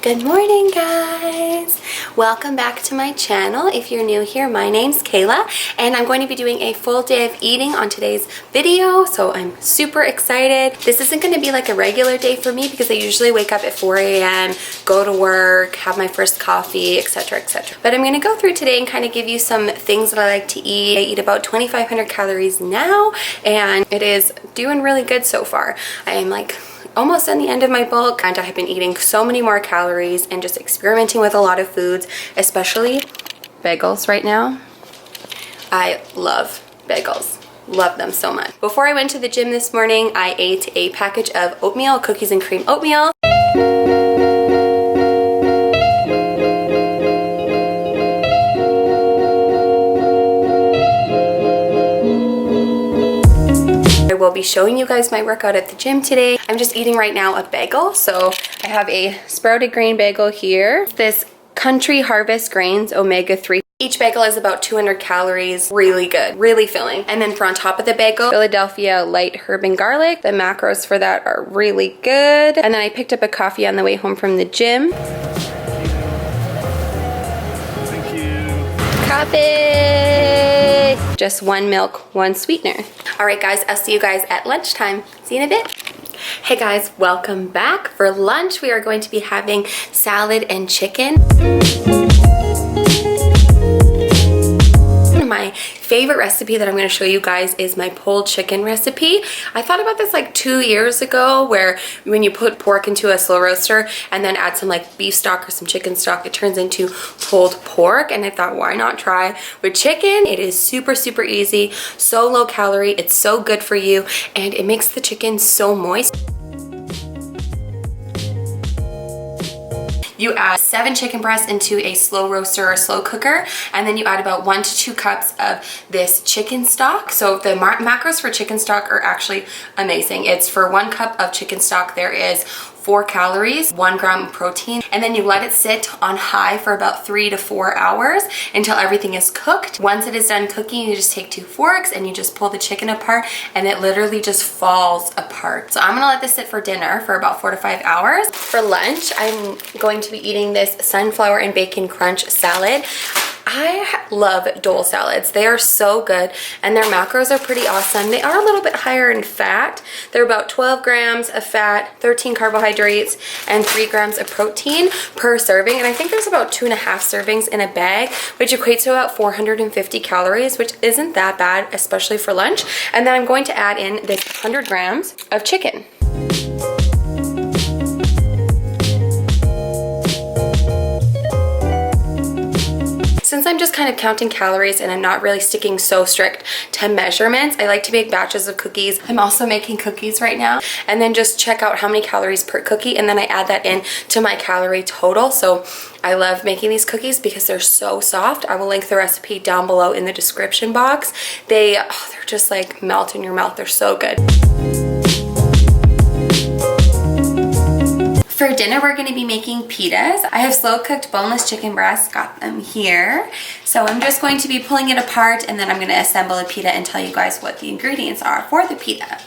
Good morning, guys. Welcome back to my channel. If you're new here, my name's Kayla and I'm going to be doing a full day of eating on today's video, so I'm super excited. This isn't going to be like a regular day for me because I usually wake up at 4 a.m., go to work, have my first coffee, etc, etc. But I'm going to go through today and kind of give you some things that I like to eat. I eat about 2,500 calories now and it is doing really good so far. I am like almost on the end of my bulk and I have been eating so many more calories and just experimenting with a lot of foods, especially bagels right now. I love bagels. Love them so much. Before I went to the gym this morning, I ate a package of oatmeal, cookies and cream oatmeal. I will be showing you guys my workout at the gym today. I'm just eating right now a bagel. So I have a sprouted grain bagel here. This Country Harvest Grains omega-3. Each bagel is about 200 calories. Really good, really filling. And then for on top of the bagel, Philadelphia light herb and garlic. The macros for that are really good. And then I picked up a coffee on the way home from the gym. Thank you. Coffee! Just 1 milk, 1 sweetener. All right, guys, I'll see you guys at lunchtime. See you in a bit. Hey guys, welcome back. For lunch, we are going to be having salad and chicken. My favorite recipe that I'm going to show you guys is my pulled chicken recipe. I thought about this like 2 years ago, where when you put pork into a slow roaster and then add some like beef stock or some chicken stock, it turns into pulled pork. And I thought, why not try with chicken? It is super, super easy, so low calorie, it's so good for you, and it makes the chicken so moist. You add 7 chicken breasts into a slow roaster or slow cooker, and then you add about 1 to 2 cups of this chicken stock. So the macros for chicken stock are actually amazing. It's for 1 cup of chicken stock, there is 4 calories, 1 gram of protein, and then you let it sit on high for about 3 to 4 hours until everything is cooked. Once it is done cooking, you just take 2 forks and you just pull the chicken apart and it literally just falls apart. So I'm gonna let this sit for dinner for about 4 to 5 hours. For lunch, I'm going to be eating this sunflower and bacon crunch salad. I love Dole salads. They are so good and their macros are pretty awesome. They are a little bit higher in fat. They're about 12 grams of fat, 13 carbohydrates, and 3 grams of protein per serving. And I think there's about 2.5 servings in a bag, which equates to about 450 calories, which isn't that bad, especially for lunch. And then I'm going to add in this 100 grams of chicken. Since I'm just kind of counting calories and I'm not really sticking so strict to measurements, I like to make batches of cookies. I'm also making cookies right now, and then just check out how many calories per cookie, and then I add that in to my calorie total. So I love making these cookies because they're so soft. I will link the recipe down below in the description box. They're just like melt in your mouth. They're so good. For dinner, we're going to be making pitas. I have slow cooked boneless chicken breasts, got them here. So I'm just going to be pulling it apart and then I'm going to assemble a pita and tell you guys what the ingredients are for the pita.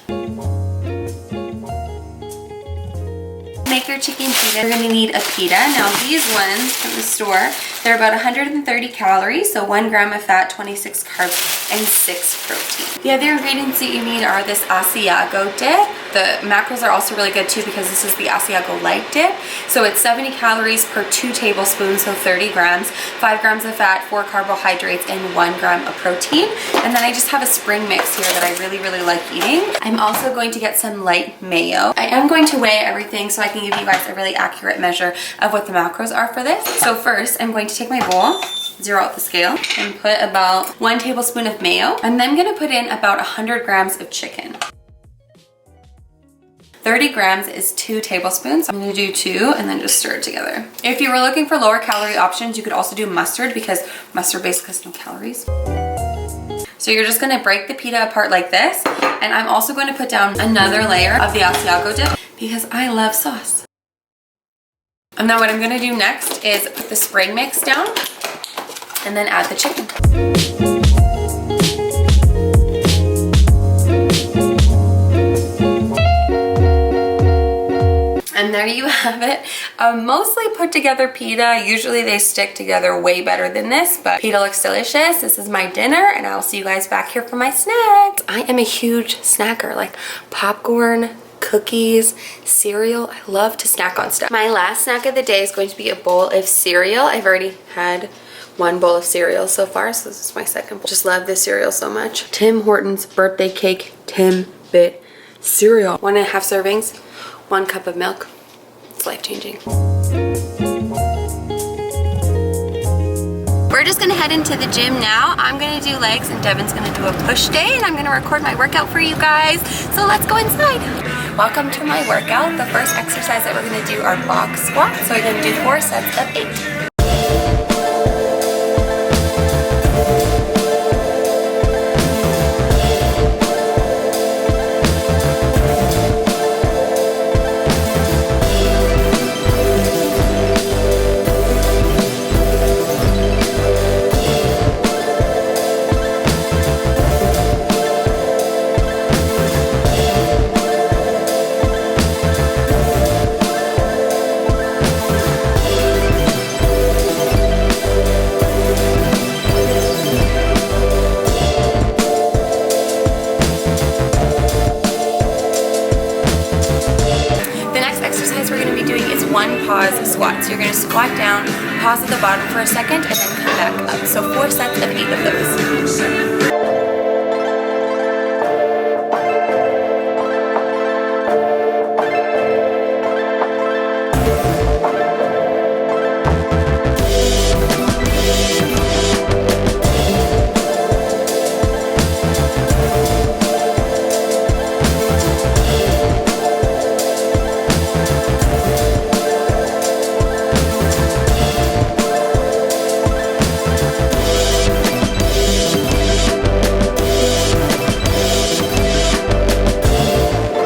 Make your chicken pita, you're going to need a pita. Now these ones from the store, they're about 130 calories, so 1 gram of fat, 26 carbs, and 6 protein. The other ingredients that you need are this Asiago dip. The macros are also really good too because this is the Asiago light dip. So it's 70 calories per 2 tablespoons, so 30 grams, 5 grams of fat, 4 carbohydrates, and 1 gram of protein. And then I just have a spring mix here that I really, really like eating. I'm also going to get some light mayo. I am going to weigh everything so I can give you guys a really accurate measure of what the macros are for this. So first, I'm going to take my bowl, zero out the scale, and put about 1 tablespoon of mayo. And then I'm gonna put in about 100 grams of chicken. 30 grams is 2 tablespoons. I'm gonna do 2 and then just stir it together. If you were looking for lower calorie options, you could also do mustard because mustard basically has no calories. So you're just gonna break the pita apart like this. And I'm also going to put down another layer of the Asiago dip because I love sauce. And then what I'm gonna do next is put the spring mix down and then add the chicken. And And there you have it. A mostly put together pita. Usually they stick together way better than this, but pita looks delicious. This is my dinner, and I'll see you guys back here for my snacks. I am a huge snacker, like popcorn, cookies, cereal. I love to snack on stuff. My last snack of the day is going to be a bowl of cereal. I've already had one bowl of cereal so far, so this is my second bowl. Just love this cereal so much. Tim Hortons birthday cake Timbit cereal. 1.5 servings, 1 cup of milk. It's life-changing. We're just gonna head into the gym now. I'm gonna do legs and Devin's gonna do a push day, and I'm gonna record my workout for you guys. So let's go inside. Welcome to my workout. The first exercise that we're gonna do are box squats. So we're gonna do 4 sets of 8. Pause squat. So you're going to squat down, pause at the bottom for a second, and then come back up. So 4 sets of 8 of those.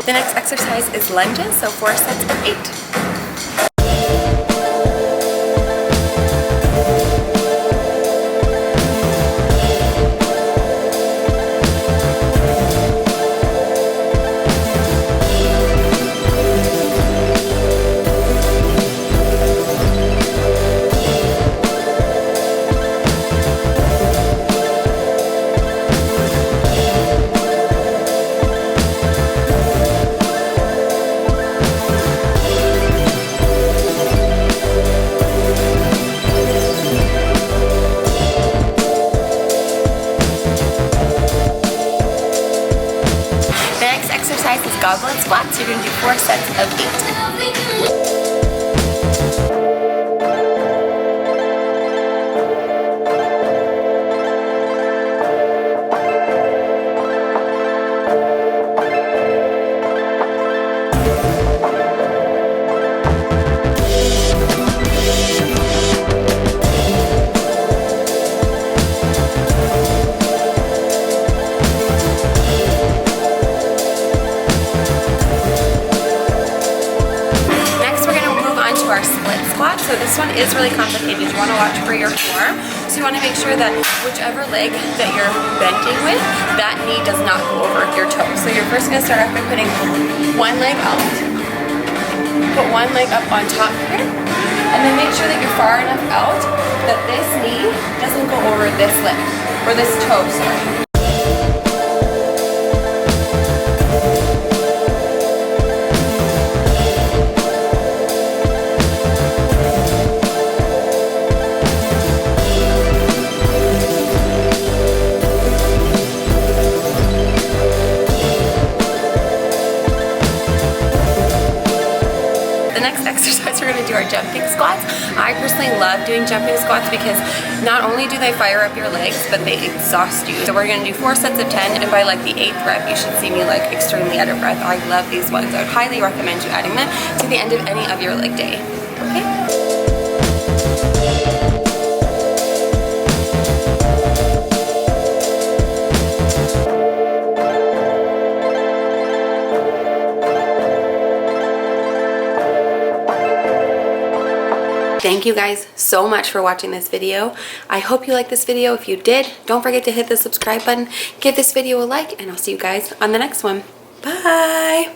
The next exercise is lunges, so 4 sets of 8. Goblet squats. You're going to do 4 sets of 8. So this one is really complicated. You want to watch for your form. So you want to make sure that whichever leg that you're bending with, that knee does not go over your toe. So you're first going to start off by putting one leg out. Put one leg up on top here. And then make sure that you're far enough out that this knee doesn't go over this leg, or this toe, sorry. Our jumping squats. I personally love doing jumping squats because not only do they fire up your legs, but they exhaust you. So we're going to do 4 sets of 10, and by like the 8th rep, you should see me like extremely out of breath. I love these ones. I would highly recommend you adding them to the end of any of your leg day. Okay? Thank you guys so much for watching this video. I hope you liked this video. If you did, don't forget to hit the subscribe button, give this video a like, and I'll see you guys on the next one. Bye!